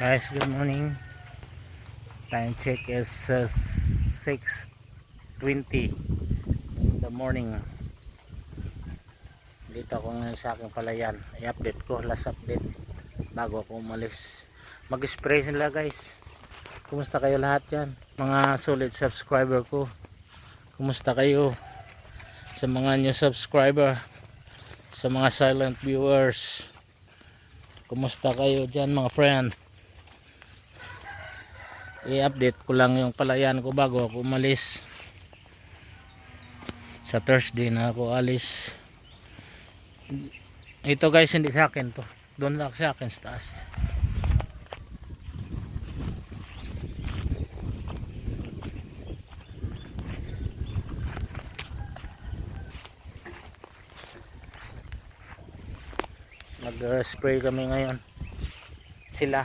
Guys, good morning. Time check is 6:20 in the morning. Dito ako ngayon sa aking palayan. I-update ko, last update bago ako umalis. Mag-spray sila guys. Kumusta kayo lahat dyan? Mga solid subscriber ko. Kumusta kayo? Sa mga new subscriber, sa mga silent viewers, kumusta kayo dyan mga friend? I-update ko lang yung palayan ko bago ako umalis. Sa Thursday na ako alis. Ito guys, hindi sa akin to, doon lang sa akin sa taas. Mag-spray kami ngayon. Sila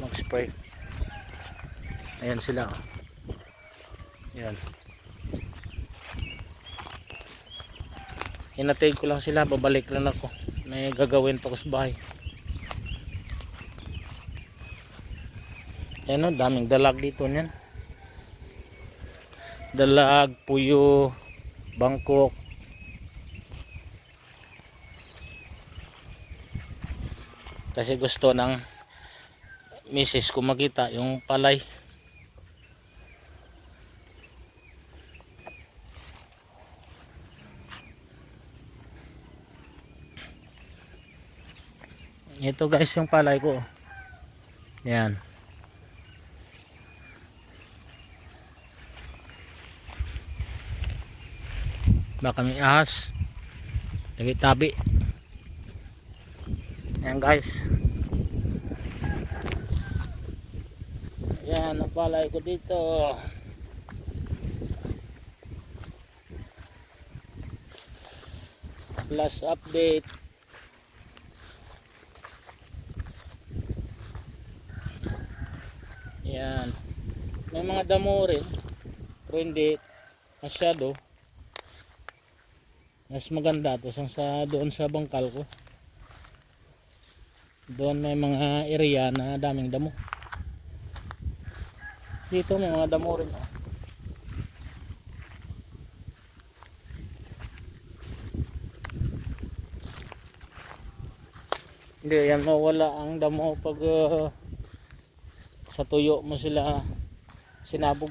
mag-spray. Ayan sila, oh. Ayan. Hinatid ko lang sila, babalik lang ako. May gagawin pa ko sa bahay. Ayan, oh, daming dalag dito niyan. Dalag, puyo, bangkok. Kasi gusto ng misis ko makita yung palay. Ito guys yung palay ko. Yan. Baka may ahas. Tabi-tabi. Yan guys. Yan ang palay ko dito. Last update. Yan. May mga damo rin. Pero hindi masyado. Mas maganda to sa doon sa bangkal ko. Doon may mga area na daming damo. Dito may mga damo rin. Oh. Hindi yan mawala ang damo pag sa tuyo mo sila sinabog.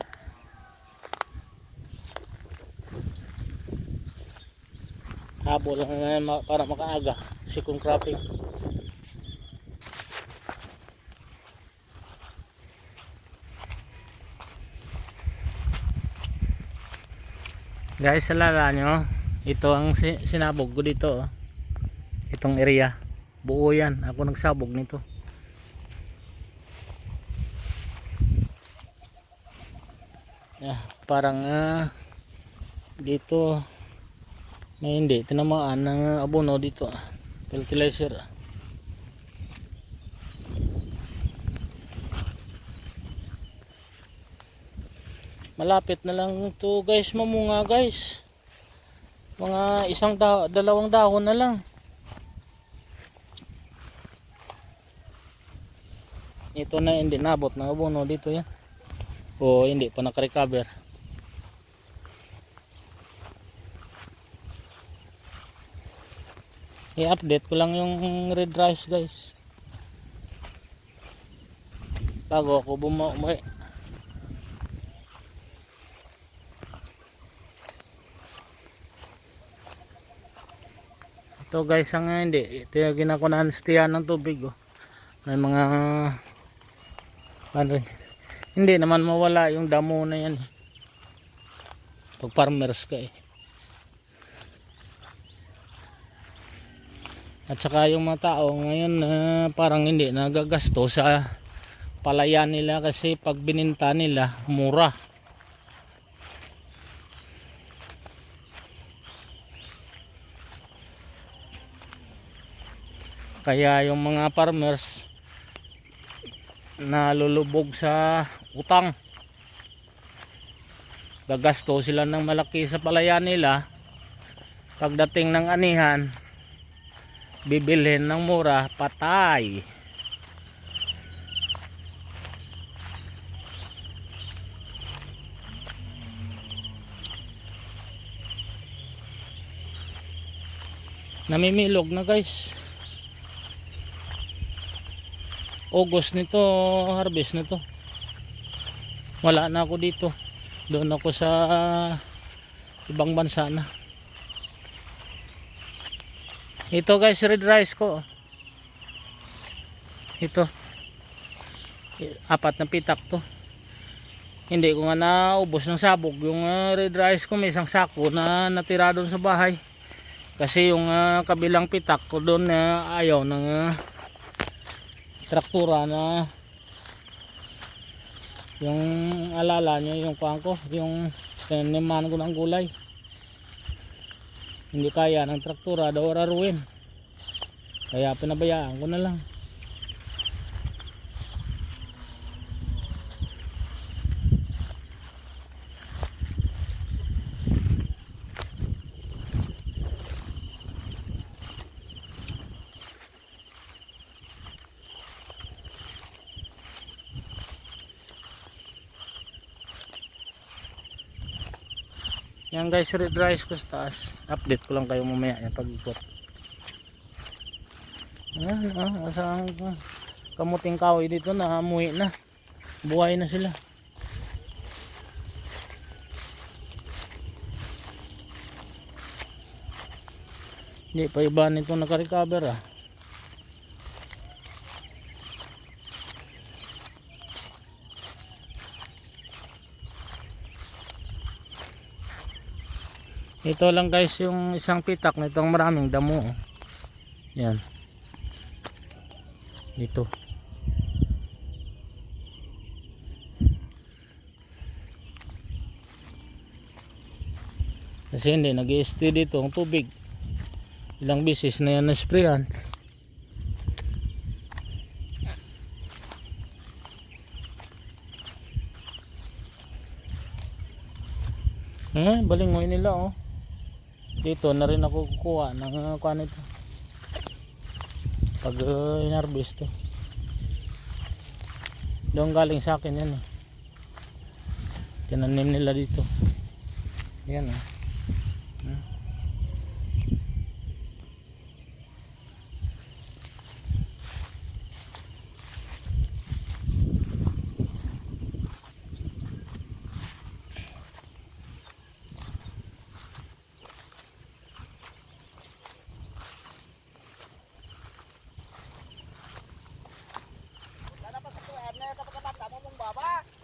Habol lang na para makaaga sikong cropping. Guys, alala nyo, ito ang sinabog ko dito, oh. Itong area buo yan, ako nagsabog nito. Parang dito may hindi tinamaan ng abono dito, fertilizer. Malapit na lang to guys mamunga guys, mga dalawang dahon na lang. Ito na hindi nabot ng abono dito yan, o hindi pa naka-recover. I-update ko lang yung red rice guys bago ako bumuwi. Ito guys ang hindi, ito yung ginakunaanstihan ng tubig, oh. May mga ano, hindi naman mawala yung damo na yan pag farmers ka eh. At saka yung mga tao ngayon parang hindi nagagasto sa palayan nila kasi pag bininta nila mura. Kaya yung mga farmers nalulubog sa utang. Gagasto sila ng malaki sa palayan nila. Pagdating ng anihan, bibilhin ng mura, patay. Namimilog na guys. August nito harvest nito. Wala na ako dito. Doon ako sa ibang bansa na. Ito guys, red rice ko. Ito. 4 na pitak to. Hindi ko nga naubos ng sabog. Yung red rice ko may isang sako na natira doon sa bahay. Kasi yung kabilang pitak ko doon ayaw ng traktura na yung alala nyo, yung pang ko, yung taniman ko ng gulay. Hindi kaya ng traktura daw raruin. Kaya pinabayaan ko na lang. Yan guys, red rice ko sa taas. Update ko lang kayo mamaya yung pag-ikot. Ayan, asang kamuting kahoy dito na amuhi na. Buhay na sila. Hindi pa iba nito naka-recover ah. Ito lang guys yung isang pitak nitong maraming damo. Yan. Dito. Kasi hindi nag-i-stay dito ang tubig. Ilang bisis na yan na-sprayan. Balingoy nila oh. Dito na rin ako kukuha ng kuha nito pag inharvest to. Doon galing sa akin yan eh. Tinanim nila dito. Yan oh.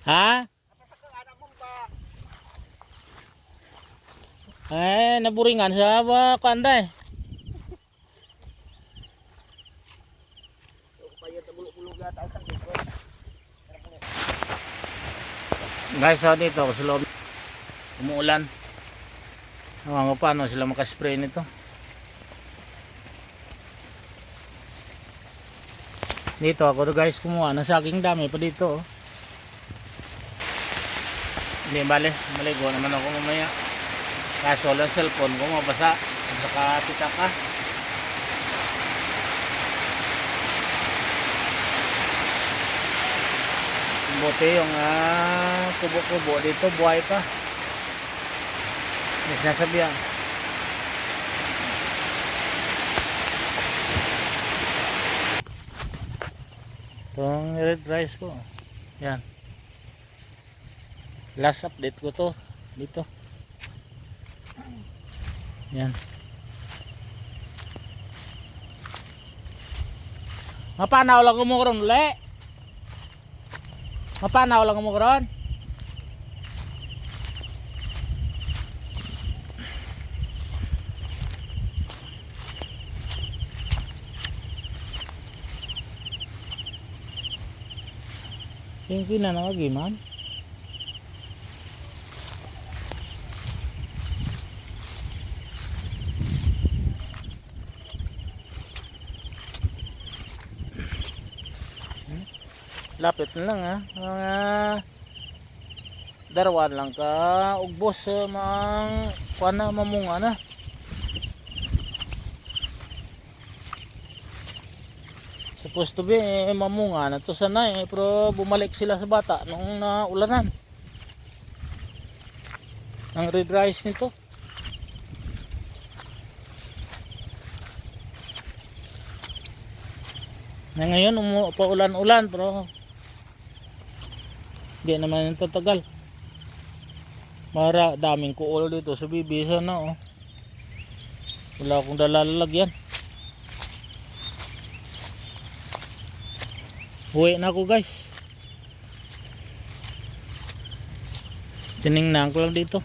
Ha? Naburingan sa kanday. Guys, dito ako sa loob. Umuulan. Paano sila makaspray nito? Dito ako guys kumuha ng saging, dami pa dito oh. Hindi bale, maligo naman ako mamaya. Kaso lang cellphone ko mabasa at saka pitaka. Buti yung kubo-kubo dito buhay pa. May sinasabihan. Itong red rice ko. Yan. Last update ko to dito. Yan. Mapanaw lang mo karon le. Mapanaw lang mo karon. Tingin na lagi man. Lapit na lang ha. Mga darawan lang ka ugbos mang kuana mamunga na. Supposed to be mamunga na to sana pero bumalik sila sa bata nung naulanan. Ang red rice nito. Na ngayon paulan-ulan pero hindi naman yung tatagal. Mara daming kuol dito sa bibisa na oh. Wala akong dalalagyan. Uwi na ako guys. Tiningnan ko lang dito.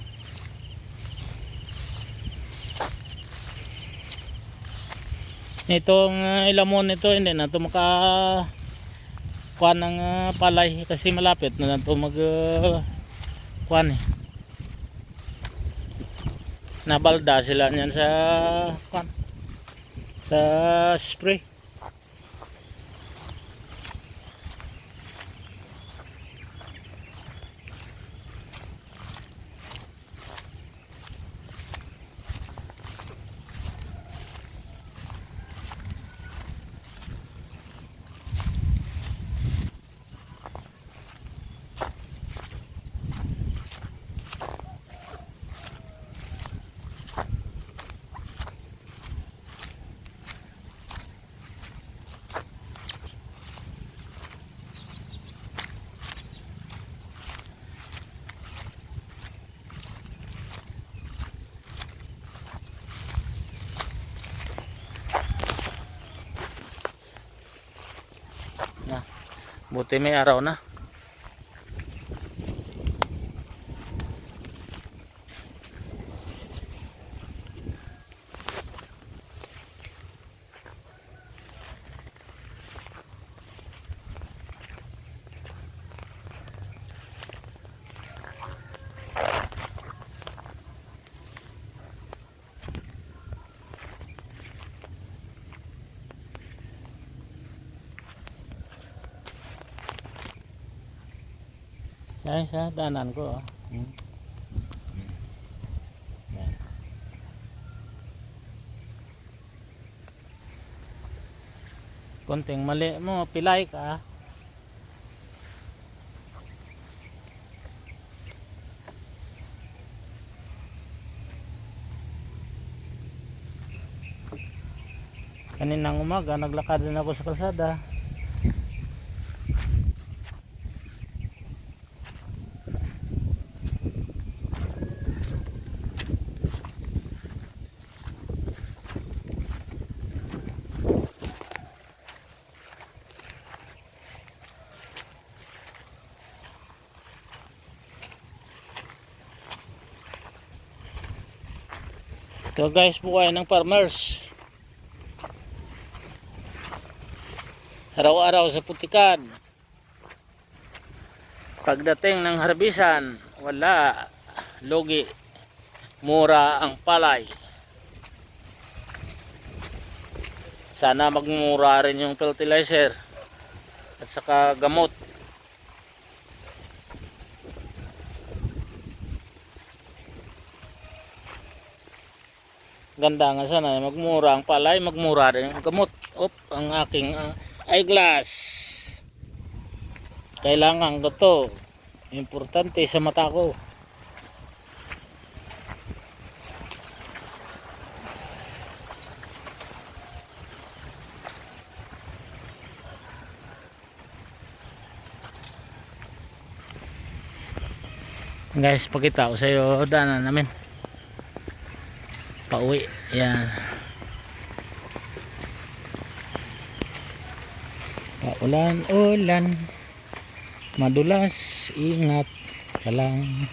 Itong ilamon nito hindi na ito kuha ng palay kasi malapit na ito kuha eh. Nabalda sila niyan sa spray. Buti may araw na. Ay, sa danan ko. Konting mali mo, pilay ka. Kaninang umaga, naglakad din ako sa kalsada. Ito guys, buhay ng farmers. Araw-araw sa putikan. Pagdating ng harbisan, wala. Logi. Mura ang palay. Sana magmura rin yung fertilizer at saka gamot. Ganda nga sana magmura ang palay, magmura rin ang gamot. Ang aking eyeglass. Kailangan ko to. Importante sa mata ko. Guys, pakita ko sa iyo daanan namin. Pauwi. Yan. Paulan-ulan. Madulas. Ingat ka lang.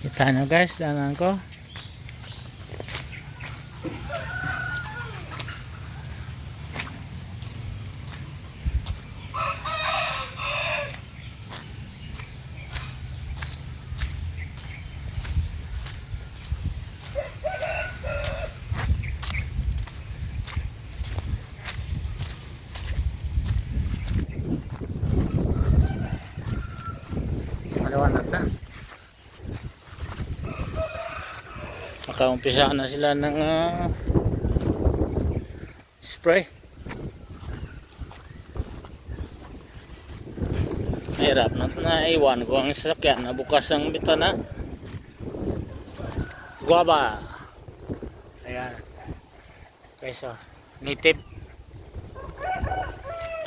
Kita nyo guys, danan ko. Maliwanag na. Nakaumpisa na sila ng spray. Mahirap na naiwan ko ang sasakyan na bukas ang bitana. Guava. Ayan. Okay, so native.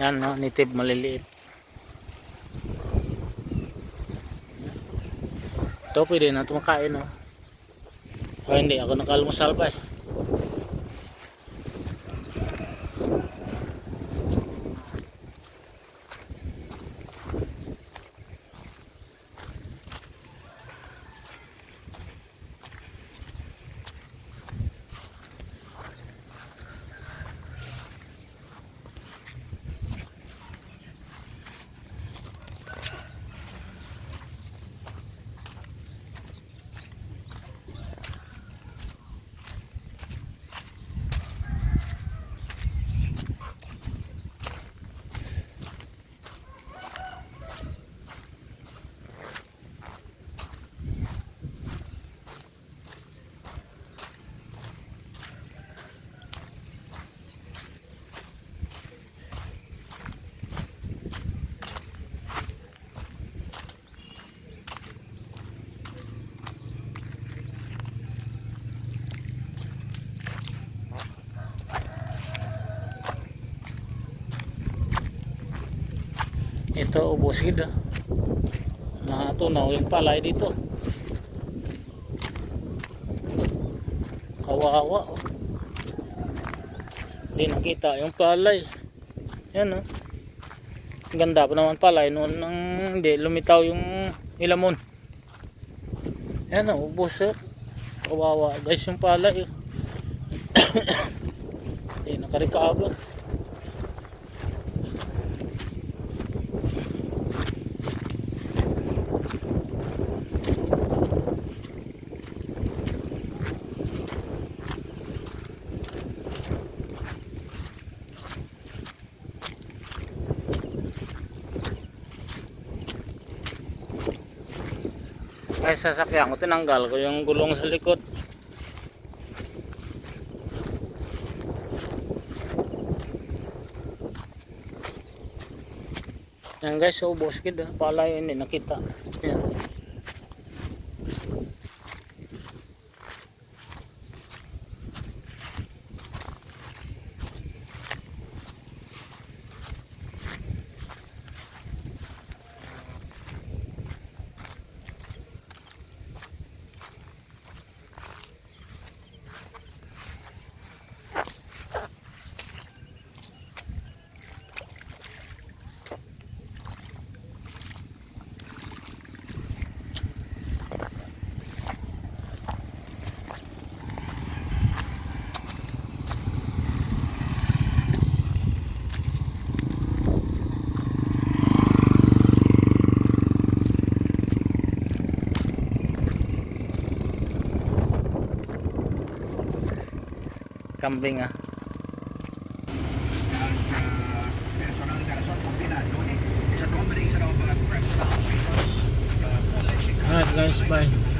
Yan, no? Native maliliit. Ito pwede na ito makain, no? O hindi, ako nakalmusal pa eh. Ito ubos gid. Natunaw yung palay dito. Kawawa. Hindi nakita yung palay. Yan oh. Ganda pa naman palay noon nang hindi lumitaw yung ilamon. Yan oh, ubos oh. Kawawa guys yung palay. Hindi nakarikabo. Ay sasakyan ko, tinanggal ko yung gulong sa likod. Yan guys, ubos gid pala yun, hindi nakita. Yan. Kambing ah. Alright guys, bye.